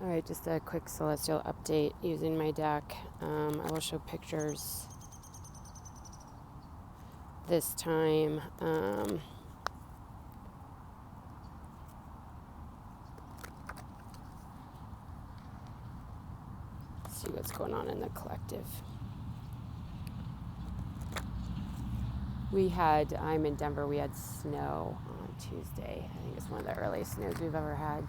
All right, just a quick celestial update using my deck. I will show pictures this time. See what's going on in the collective. I'm in Denver, we had snow on Tuesday. I think it's one of the earliest snows we've ever had.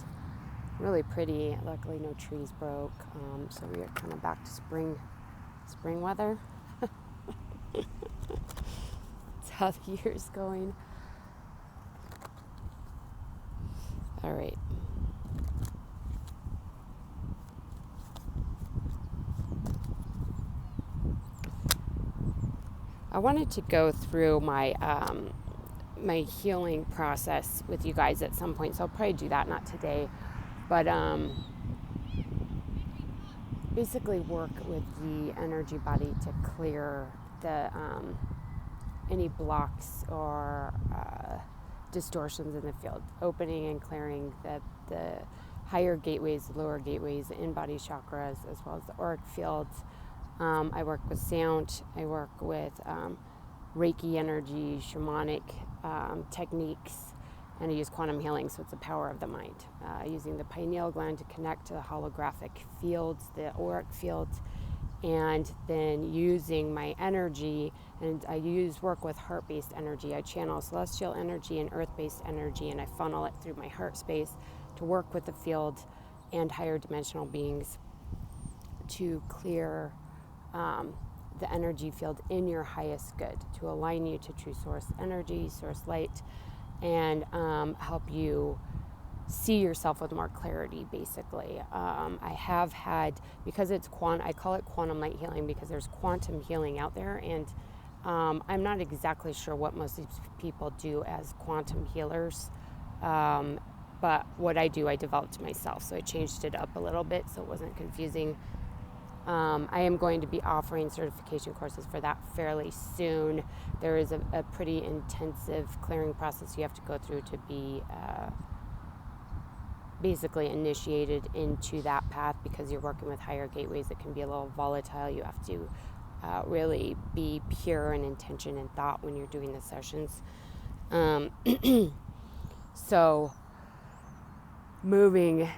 Really pretty. Luckily no trees broke. So we are kind of back to spring weather. That's how the year's going. All right. I wanted to go through my my healing process with you guys at some point, so I'll probably do that, not today, but basically work with the energy body to clear the any blocks or distortions in the field, opening and clearing the higher gateways, lower gateways, the in-body chakras, as well as the auric fields. I work with sound, I work with Reiki energy, shamanic techniques, and I use quantum healing, so it's the power of the mind. Using the pineal gland to connect to the holographic fields, the auric fields, and then using my energy, and I work with heart-based energy. I channel celestial energy and earth-based energy, and I funnel it through my heart space to work with the field and higher dimensional beings to clear the energy field in your highest good, to align you to true source energy, source light, and help you see yourself with more clarity, basically. I have had, because it's I call it quantum light healing because there's quantum healing out there, and I'm not exactly sure what most of these people do as quantum healers, but what I do, I developed myself, so I changed it up a little bit so it wasn't confusing. I am going to be offering certification courses for that fairly soon. There is a pretty intensive clearing process you have to go through to be basically initiated into that path, because you're working with higher gateways. It can be a little volatile. You have to really be pure in intention and thought when you're doing the sessions. So moving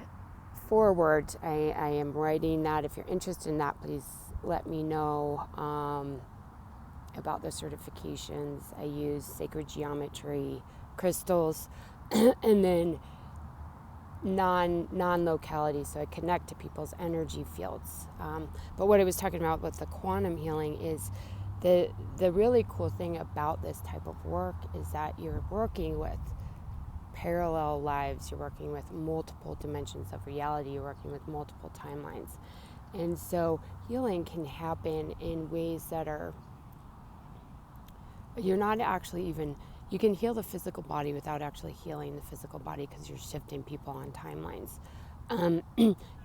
forward, I am writing that. If you're interested in that, please let me know about the certifications. I use sacred geometry, crystals, and then non-locality, so I connect to people's energy fields. But what I was talking about with the quantum healing is the really cool thing about this type of work is that you're working with parallel lives, you're working with multiple dimensions of reality, you're working with multiple timelines. And so healing can happen in ways that are, you're not actually even, you can heal the physical body without actually healing the physical body, because you're shifting people on timelines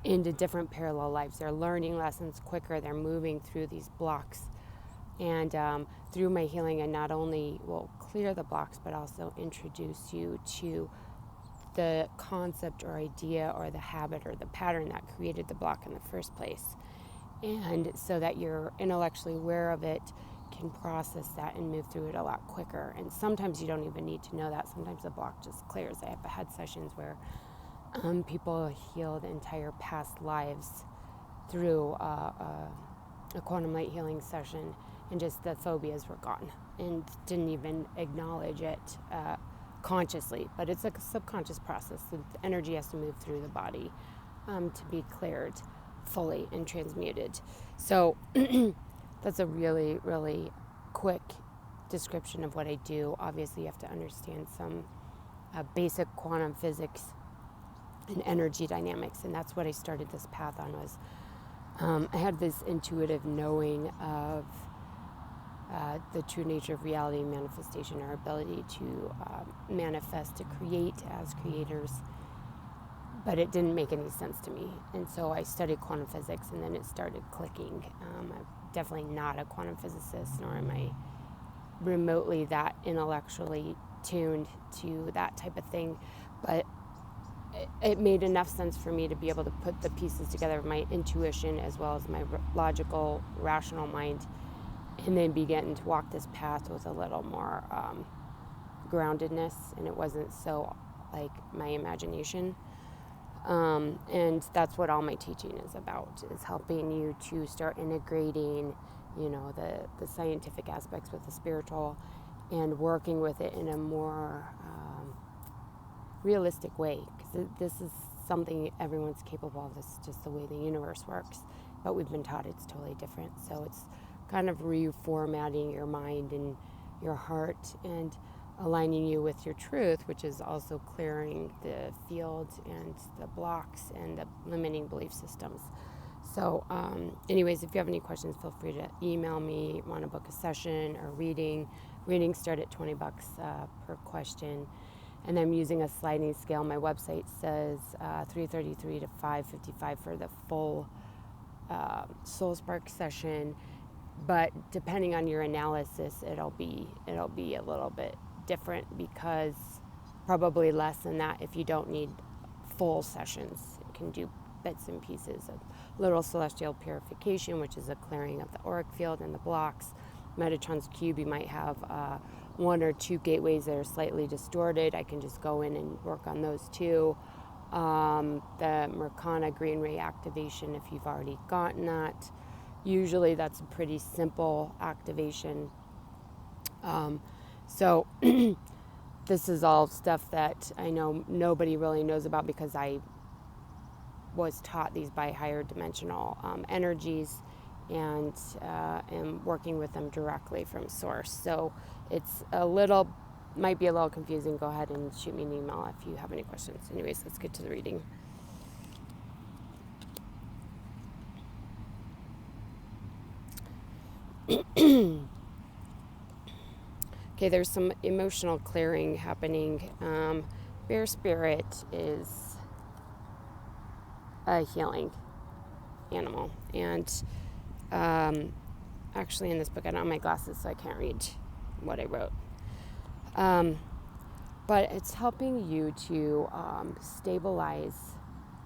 into different parallel lives. They're learning lessons quicker, they're moving through these blocks. And through my healing, I not only will clear the blocks, but also introduce you to the concept or idea or the habit or the pattern that created the block in the first place. And so that you're intellectually aware of it, can process that and move through it a lot quicker. And sometimes you don't even need to know that. Sometimes the block just clears. I have had sessions where people healed entire past lives through a quantum light healing session, and just the phobias were gone and didn't even acknowledge it consciously. But it's a subconscious process. The energy has to move through the body to be cleared fully and transmuted. So that's a really, really quick description of what I do. Obviously, you have to understand some basic quantum physics and energy dynamics, and that's what I started this path on. Was I had this intuitive knowing of the true nature of reality, manifestation, our ability to manifest, to create as creators, but it didn't make any sense to me. And so I studied quantum physics, and then it started clicking. I'm definitely not a quantum physicist, nor am I remotely that intellectually tuned to that type of thing, but it made enough sense for me to be able to put the pieces together of my intuition as well as my logical, rational mind, and then begin to walk this path with a little more groundedness, and it wasn't so like my imagination. And that's what all my teaching is about, is helping you to start integrating, the scientific aspects with the spiritual and working with it in a more realistic way, because this is something everyone's capable of. This is just the way the universe works, but we've been taught it's totally different. So it's kind of reformatting your mind and your heart and aligning you with your truth, which is also clearing the fields and the blocks and the limiting belief systems. So anyways, if you have any questions, feel free to email me, want to book a session or reading. Readings start at $20 per question. And I'm using a sliding scale. My website says 333 to 555 for the full Soul Spark session. But depending on your analysis, it'll be a little bit different, because probably less than that if you don't need full sessions. You can do bits and pieces of little celestial purification, which is a clearing of the auric field and the blocks. Metatron's cube, you might have one or two gateways that are slightly distorted. I can just go in and work on those too. The Mercana green ray activation, if you've already gotten that, usually that's a pretty simple activation. So this is all stuff that I know nobody really knows about, because I was taught these by higher dimensional energies, and am working with them directly from source. So it's might be a little confusing. Go ahead and shoot me an email if you have any questions. Anyways, let's get to the reading. Okay, there's some emotional clearing happening. Bear spirit is a healing animal, and actually in this book I don't have my glasses, so I can't read what I wrote, but it's helping you to stabilize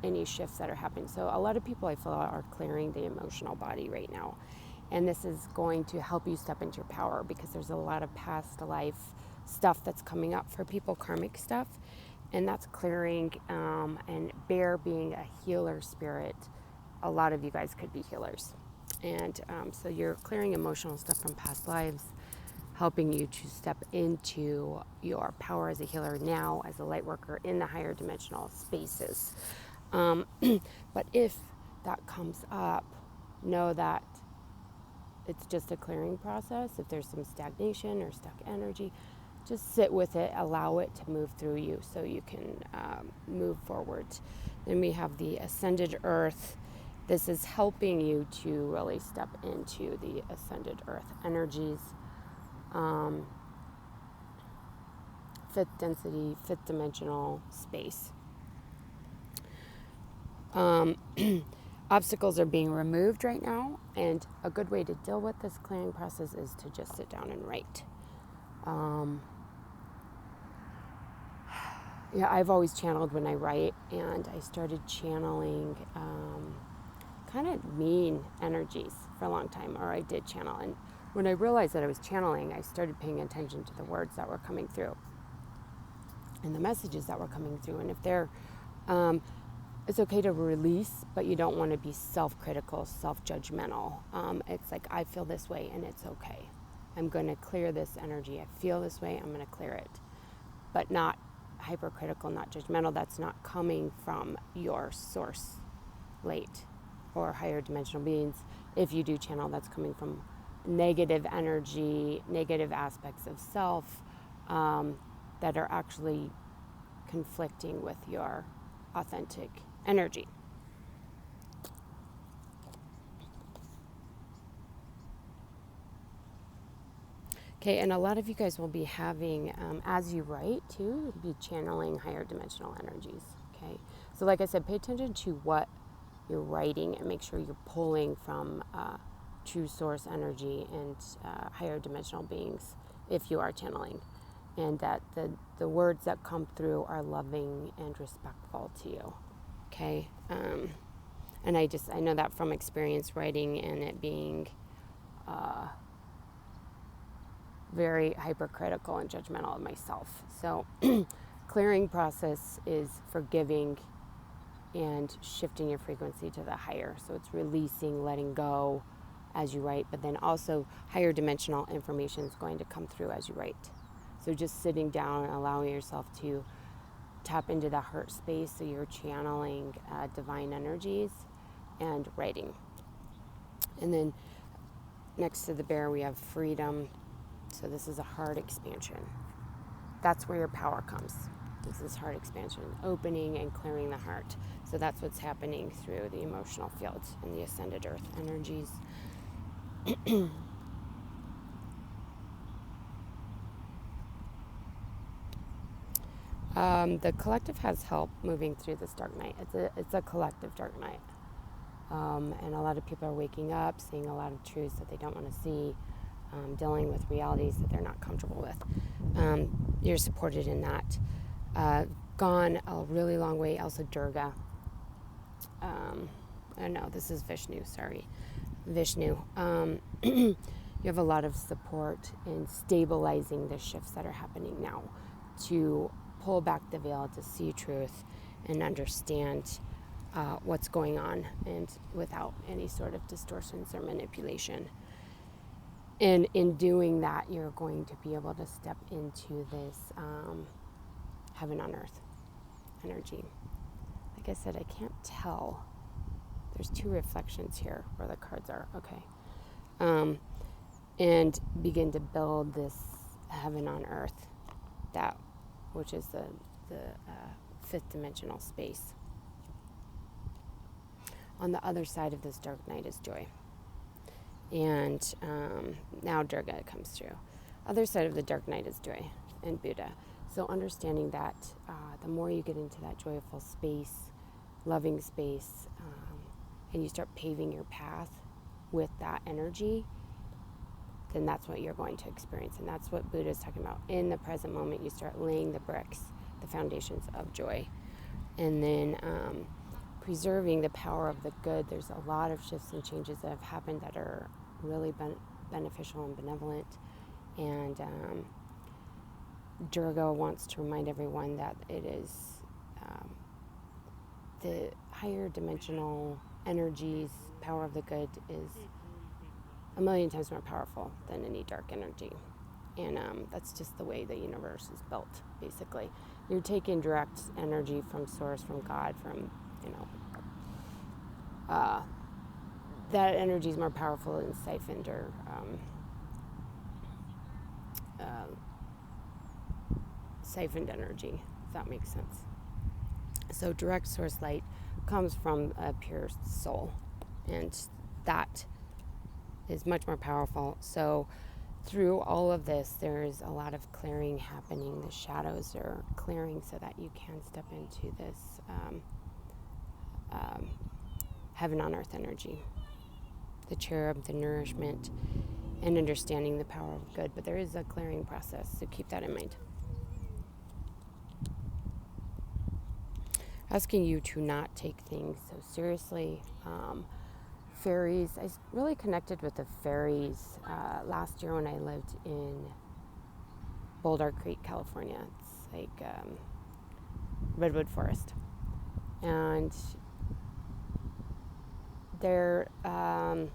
any shifts that are happening. So a lot of people, I feel, are clearing the emotional body right now, and this is going to help you step into your power, because there's a lot of past life stuff that's coming up for people, karmic stuff, and that's clearing. And Bear being a healer spirit, a lot of you guys could be healers. And so you're clearing emotional stuff from past lives, helping you to step into your power as a healer now, as a light worker in the higher dimensional spaces. But if that comes up, know that it's just a clearing process. If there's some stagnation or stuck energy, just sit with it, allow it to move through you so you can move forward. Then we have the Ascended Earth. This is helping you to really step into the Ascended Earth energies. Fifth density, fifth dimensional space. Obstacles are being removed right now, and a good way to deal with this clearing process is to just sit down and write. I've always channeled when I write, and I started channeling kind of mean energies for a long time, or I did channel. And when I realized that I was channeling, I started paying attention to the words that were coming through and the messages that were coming through. And if they're, it's okay to release, but you don't want to be self-critical, self-judgmental. It's like, I feel this way and it's okay. I'm going to clear this energy. I feel this way, I'm going to clear it. But not hypercritical, not judgmental. That's not coming from your source light or higher dimensional beings. If you do channel, that's coming from negative energy, negative aspects of self that are actually conflicting with your authentic energy. Okay, and a lot of you guys will be having, as you write too, be channeling higher dimensional energies, okay? So like I said, pay attention to what you're writing and make sure you're pulling from true source energy and higher dimensional beings if you are channeling. and that the words that come through are loving and respectful to you. Okay? And I know that from experience writing and it being very hypercritical and judgmental of myself. So clearing process is forgiving and shifting your frequency to the higher. So it's releasing, letting go as you write, but then also higher dimensional information is going to come through as you write. So just sitting down and allowing yourself to tap into the heart space, so you're channeling divine energies and writing. And then next to the bear we have freedom. So this is a heart expansion. That's where your power comes. This is heart expansion, opening and clearing the heart. So that's what's happening through the emotional field and the ascended earth energies. The collective has help moving through this dark night. It's a collective dark night. And a lot of people are waking up, seeing a lot of truths that they don't want to see, dealing with realities that they're not comfortable with. You're supported in that. Gone a really long way, also Durga. No, this is Vishnu, sorry. Vishnu. You have a lot of support in stabilizing the shifts that are happening now, to pull back the veil, to see truth and understand what's going on, and without any sort of distortions or manipulation. And in doing that, you're going to be able to step into this heaven on earth energy. Like I said, I can't tell. There's 2 reflections here where the cards are. Okay. And begin to build this heaven on earth, that which is the 5th dimensional space. On the other side of this dark night is joy. And now Durga comes through. Other side of the dark night is joy and Buddha. So understanding that the more you get into that joyful space, loving space, and you start paving your path with that energy, then that's what you're going to experience. And that's what Buddha is talking about. In the present moment, you start laying the bricks, the foundations of joy. And then preserving the power of the good. There's a lot of shifts and changes that have happened that are really beneficial and benevolent. And Durga wants to remind everyone that it is the higher dimensional energies, power of the good is a million times more powerful than any dark energy. And that's just the way the universe is built, basically. You're taking direct energy from source, from God, from, that energy is more powerful than siphoned or siphoned energy, if that makes sense. So direct source light comes from a pure soul, and that is much more powerful. So through all of this, there's a lot of clearing happening. The shadows are clearing so that you can step into this heaven on earth energy, the cherub, the nourishment, and understanding the power of good. But there is a clearing process, so keep that in mind. Asking you to not take things so seriously. Fairies, I really connected with the fairies last year when I lived in Boulder Creek, California. It's like redwood forest. And they're kind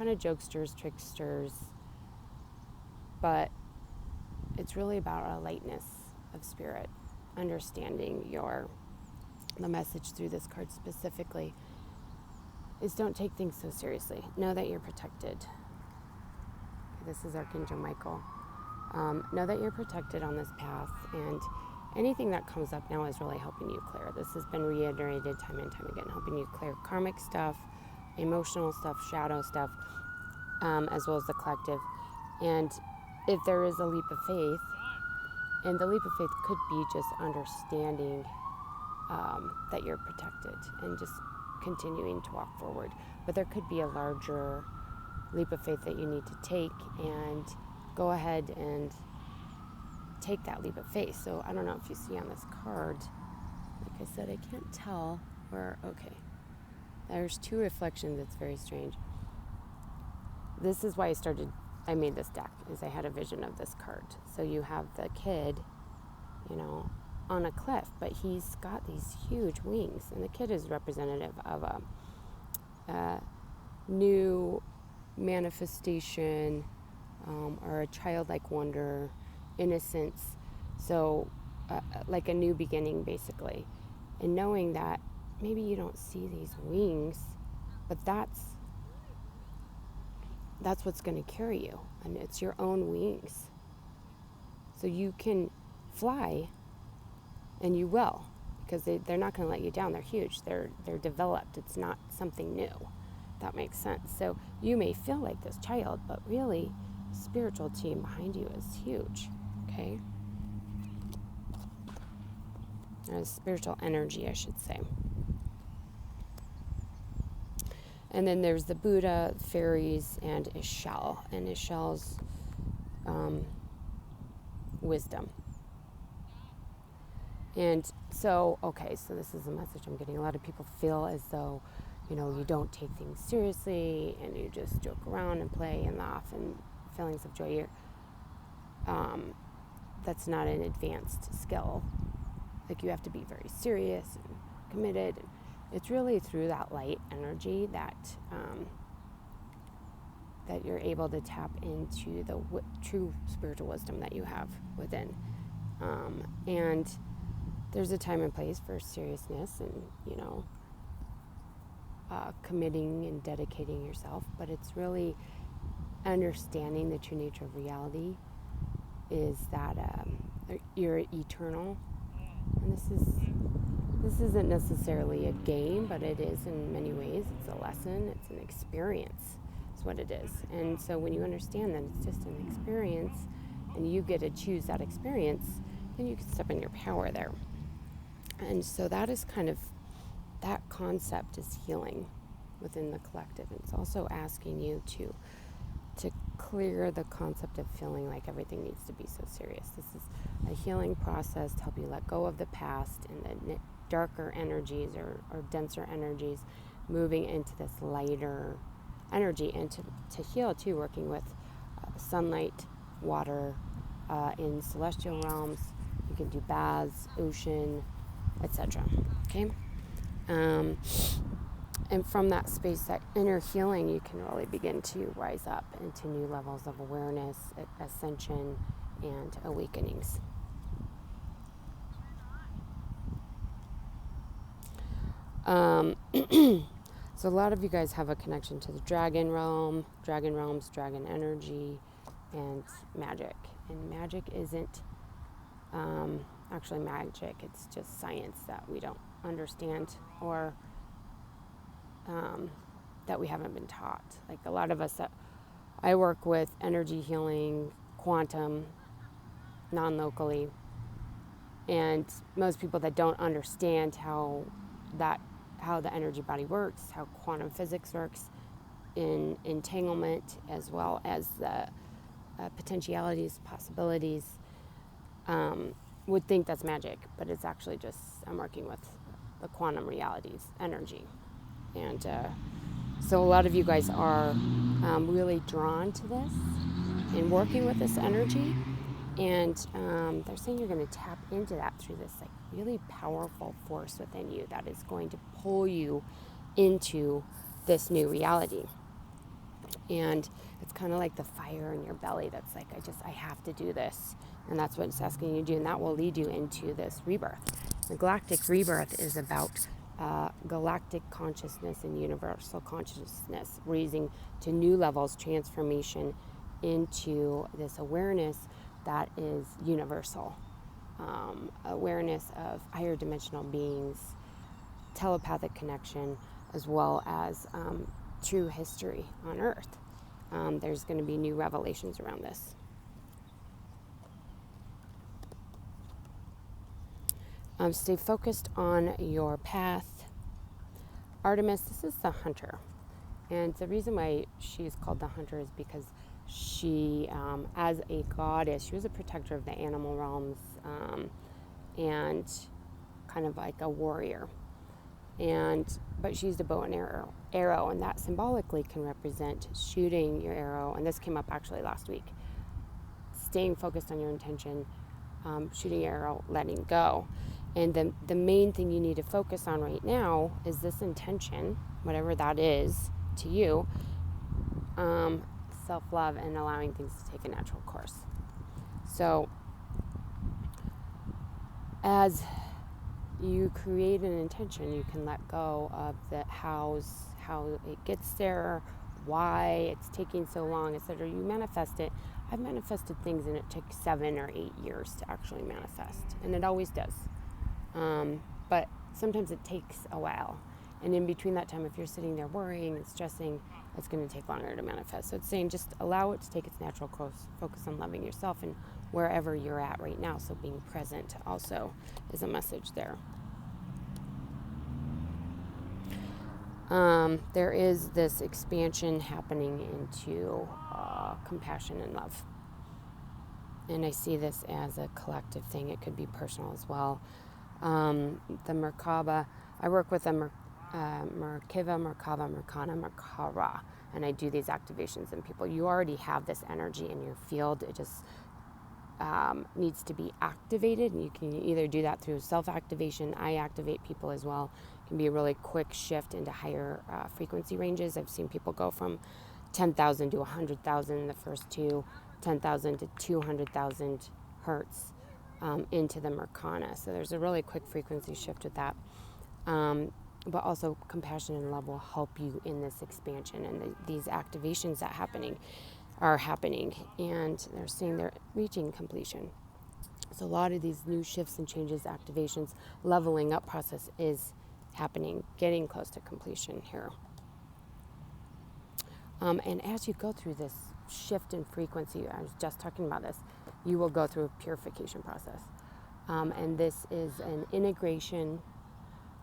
of jokesters, tricksters, but it's really about a lightness of spirit, understanding the message through this card specifically is don't take things so seriously. Know that you're protected. This is Archangel Michael. Know that you're protected on this path, and anything that comes up now is really helping you clear. This has been reiterated time and time again, helping you clear karmic stuff, emotional stuff, shadow stuff, as well as the collective. And if there is a leap of faith, and the leap of faith could be just understanding that you're protected and just continuing to walk forward. But there could be a larger leap of faith that you need to take, and go ahead and take that leap of faith. So I don't know if you see on this card, like I said, I can't tell where, okay. There's 2 reflections. It's very strange. This is why I made this deck, is I had a vision of this card. So you have the kid, on a cliff, but he's got these huge wings. And the kid is representative of a new manifestation, or a childlike wonder, innocence. So like a new beginning, basically. And knowing that maybe you don't see these wings, but that's what's going to carry you, and it's your own wings. So you can fly, and you will, because they're not going to let you down. They're huge. They're developed. It's not something new. That makes sense. So you may feel like this child, but really, the spiritual team behind you is huge. Okay? Spiritual energy, I should say. And then there's the Buddha, fairies, and Ishal. And Ishal's wisdom. And so, so this is a message I'm getting. A lot of people feel as though, you don't take things seriously and you just joke around and play and laugh and feelings of joy. That's not an advanced skill. Like, you have to be very serious and committed. And it's really through that light energy that that you're able to tap into the true spiritual wisdom that you have within. And there's a time and place for seriousness and, committing and dedicating yourself. But it's really understanding the true nature of reality is that you're eternal. And this isn't necessarily a game, but it is in many ways. It's a lesson. It's an experience. It's what it is. And so when you understand that it's just an experience and you get to choose that experience, then you can step in your power there. And so that is kind of, that concept is healing within the collective. It's also asking you to clear the concept of feeling like everything needs to be so serious. This is a healing process to help you let go of the past and the darker energies or denser energies, moving into this lighter energy, and to heal too, working with sunlight, water, in celestial realms. You can do baths, ocean, etc. Okay? And from that space, that inner healing, you can really begin to rise up into new levels of awareness, ascension, and awakenings. So a lot of you guys have a connection to the dragon realm, dragon realms, dragon energy, and magic. And magic isn't actually magic. It's just science that we don't understand, or that we haven't been taught. Like a lot of us that I work with, energy healing, quantum, non-locally, and most people that don't understand how the energy body works, how quantum physics works in entanglement, as well as the potentialities, possibilities, would think that's magic, but it's actually just, I'm working with the quantum realities, energy. And so a lot of you guys are really drawn to this and working with this energy. And they're saying you're going to tap into that through this like really powerful force within you that is going to pull you into this new reality. And it's kind of like the fire in your belly that's like, I have to do this. And that's what it's asking you to do. And that will lead you into this rebirth. The galactic rebirth is about galactic consciousness and universal consciousness, raising to new levels, transformation into this awareness that is universal. Awareness of higher dimensional beings, telepathic connection, as well as true history on Earth. There's going to be new revelations around this. Stay focused on your path. Artemis, this is the hunter. And the reason why she is called the hunter is because She, as a goddess, she was a protector of the animal realms, and kind of like a warrior. But she used a bow and arrow, and that symbolically can represent shooting your arrow. And this came up actually last week. Staying focused on your intention, shooting your arrow, letting go. And the main thing you need to focus on right now is this intention, whatever that is to you, self-love and allowing things to take a natural course. So as you create an intention, you can let go of the how it gets there, why it's taking so long, etc. You manifest it. I've manifested things and it took 7 or 8 years to actually manifest, and it always does. But sometimes it takes a while. And in between that time, if you're sitting there worrying and stressing, it's going to take longer to manifest. So it's saying just allow it to take its natural course. Focus on loving yourself and wherever you're at right now. So being present also is a message there. There is this expansion happening into compassion and love. And I see this as a collective thing. It could be personal as well. The Merkaba, I work with a Merkava, Merkana, Merkara, and I do these activations in people. You already have this energy in your field. It just needs to be activated, and you can either do that through self-activation. I activate people as well. It can be a really quick shift into higher frequency ranges. I've seen people go from 10,000 to 100,000 in the first two, 10,000 to 200,000 hertz into the Merkana. So there's a really quick frequency shift with that. But also compassion and love will help you in this expansion, and these activations that are happening, and they're saying they're reaching completion. So a lot of these new shifts and changes, activations, leveling up process is happening, getting close to completion here. And as you go through this shift in frequency, I was just talking about this, you will go through a purification process. And this is an integration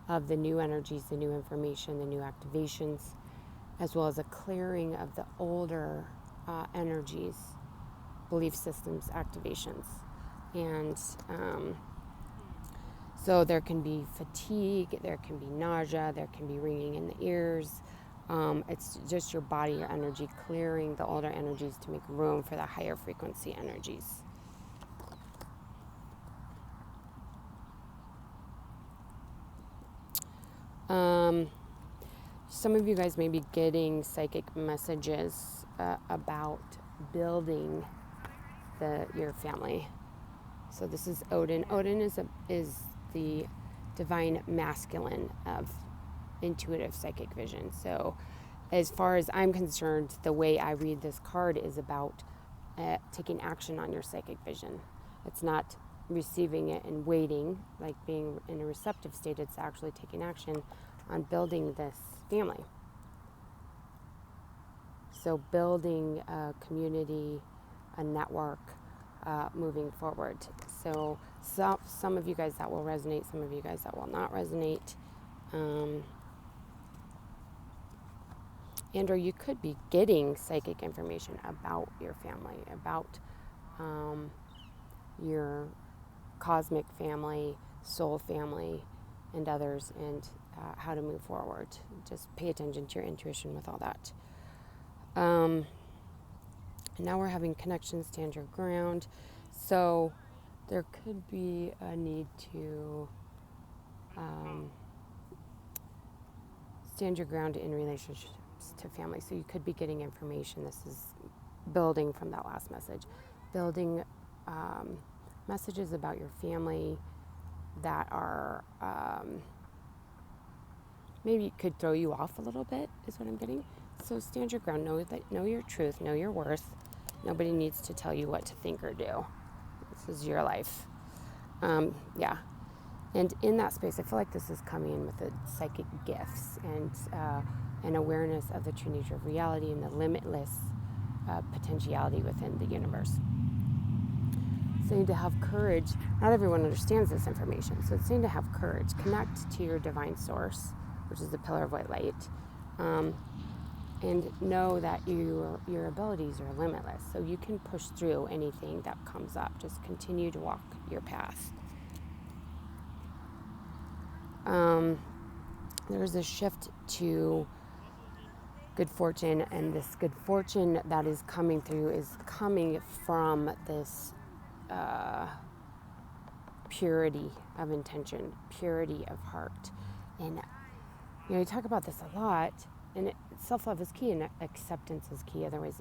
of the new energies, the new information, the new activations, as well as a clearing of the older energies, belief systems, activations. And so there can be fatigue, there can be nausea, there can be ringing in the ears. It's just your body, your energy, clearing the older energies to make room for the higher frequency energies. Some of you guys may be getting psychic messages about building your family. So this is Odin. Odin is the divine masculine of intuitive psychic vision. So as far as I'm concerned, the way I read this card is about taking action on your psychic vision. It's not receiving it and waiting, like being in a receptive state. It's actually taking action on building this family. So building a community, a network, moving forward. So some of you guys that will resonate, some of you guys that will not resonate. And or you could be getting psychic information about your family, about your cosmic family, soul family, and others, and how to move forward. Just pay attention to your intuition with all that. And now we're having connections, stand your ground. So there could be a need to stand your ground in relationships to family. So you could be getting information. This is building from that last message. Building messages about your family that are maybe could throw you off a little bit, is what I'm getting. So stand your ground, know your truth, know your worth. Nobody needs to tell you what to think or do. This is your life. Yeah. And in that space, I feel like this is coming in with the psychic gifts and an awareness of the true nature of reality and the limitless potentiality within the universe. Saying to have courage. Not everyone understands this information, so it's saying to have courage. Connect to your divine source, which is the pillar of white light, and know that your abilities are limitless. So you can push through anything that comes up. Just continue to walk your path. There's a shift to good fortune, and this good fortune that is coming through is coming from this purity of intention, purity of heart. And you talk about this a lot, and self-love is key and acceptance is key. Otherwise,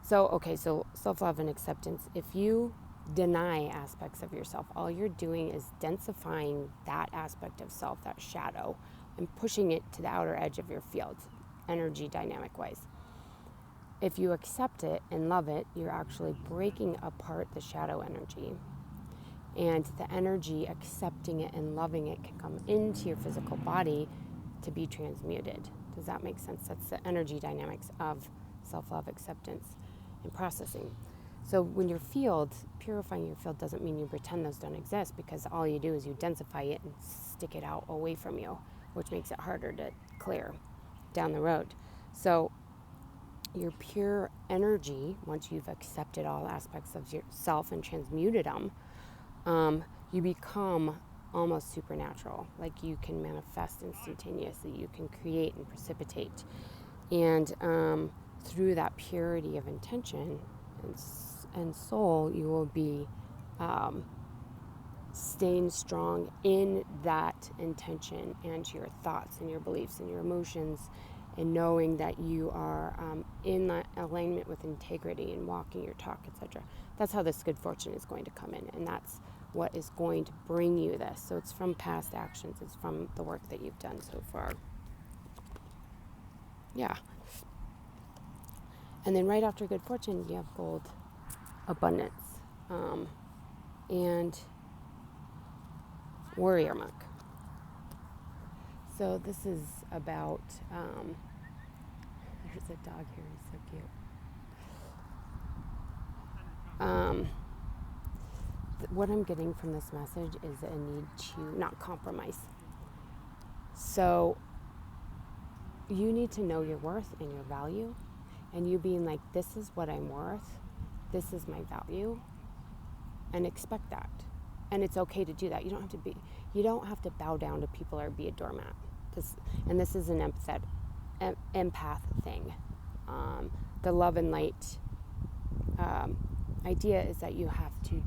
so self-love and acceptance, if you deny aspects of yourself, all you're doing is densifying that aspect of self, that shadow, and pushing it to the outer edge of your field, energy dynamic wise. If you accept it and love it, you're actually breaking apart the shadow energy. And the energy, accepting it and loving it, can come into your physical body to be transmuted. Does that make sense? That's the energy dynamics of self-love, acceptance, and processing. So when your field, purifying your field doesn't mean you pretend those don't exist, because all you do is you densify it and stick it out away from you, which makes it harder to clear down the road. So your pure energy, once you've accepted all aspects of yourself and transmuted them, you become almost supernatural. Like you can manifest instantaneously, you can create and precipitate. And through that purity of intention and soul, you will be staying strong in that intention and your thoughts and your beliefs and your emotions, and knowing that you are in that alignment with integrity and walking your talk, etc. That's how this good fortune is going to come in, and that's what is going to bring you this. So it's from past actions, it's from the work that you've done so far. Yeah. And then right after good fortune, you have gold abundance and warrior monk. So this is about, there's a dog here, he's so cute. What I'm getting from this message is a need to not compromise. So you need to know your worth and your value, and you being like, this is what I'm worth, this is my value, and expect that. And it's okay to do that. You don't have to bow down to people or be a doormat. This is an empath thing. The love and light idea is that you have to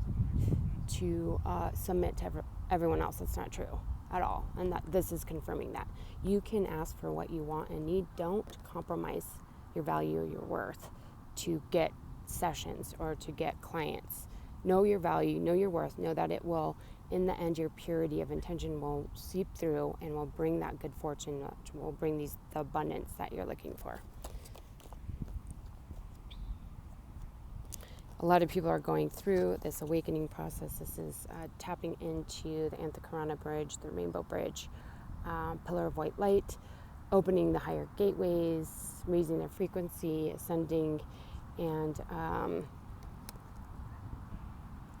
submit to everyone else. That's not true at all. And that this is confirming that. You can ask for what you want and need. Don't compromise your value or your worth to get sessions or to get clients. Know your value, know your worth, know that it will, in the end, your purity of intention will seep through and will bring that good fortune, which will bring the abundance that you're looking for. A lot of people are going through this awakening process. This is tapping into the Antakarana Bridge, the Rainbow Bridge, Pillar of White Light, opening the higher gateways, raising their frequency, ascending, and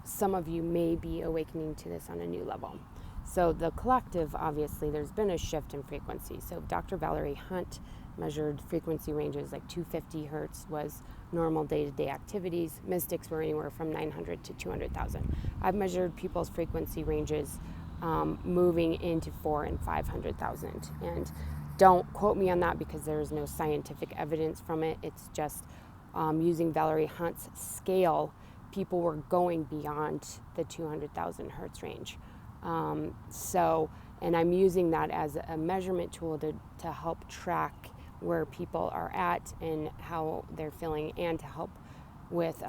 some of you may be awakening to this on a new level. So the collective, obviously, there's been a shift in frequency. So Dr. Valerie Hunt measured frequency ranges like 250 hertz was normal day-to-day activities. Mystics were anywhere from 900 to 200,000. I've measured people's frequency ranges moving into 400,000 and 500,000. And don't quote me on that because there is no scientific evidence from it. It's just using Valerie Hunt's scale, people were going beyond the 200,000 hertz range. And I'm using that as a measurement tool to help track where people are at and how they're feeling, and to help with,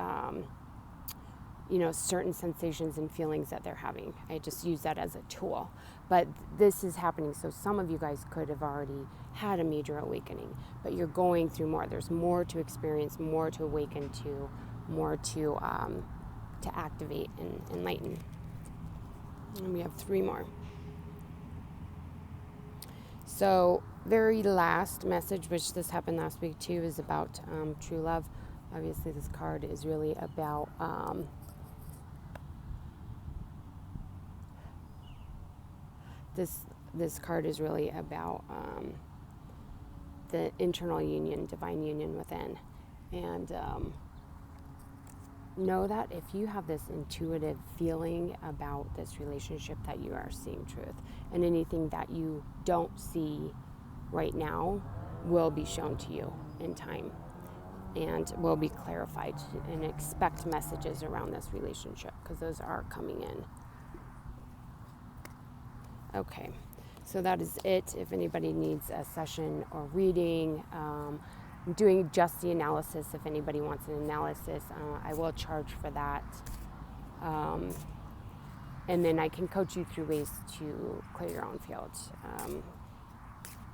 certain sensations and feelings that they're having. I just use that as a tool. But this is happening, so some of you guys could have already had a major awakening, but you're going through more. There's more to experience, more to awaken to, more to activate and enlighten. And we have 3 more. So very last message, which this happened last week too, is about true love. Obviously this card is really about this card is really about the internal union, divine union within. And know that if you have this intuitive feeling about this relationship, that you are seeing truth. And anything that you don't see right now will be shown to you in time and will be clarified. And expect messages around this relationship, because those are coming in. Okay, so that is it. If anybody needs a session or reading, I'm doing just the analysis. If anybody wants an analysis, I will charge for that. And then I can coach you through ways to clear your own field.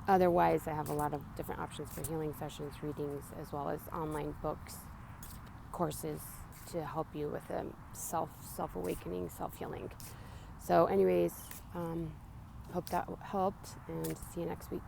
Otherwise, I have a lot of different options for healing sessions, readings, as well as online books, courses to help you with a self-awakening, self-healing. So anyways, hope that helped, and see you next week.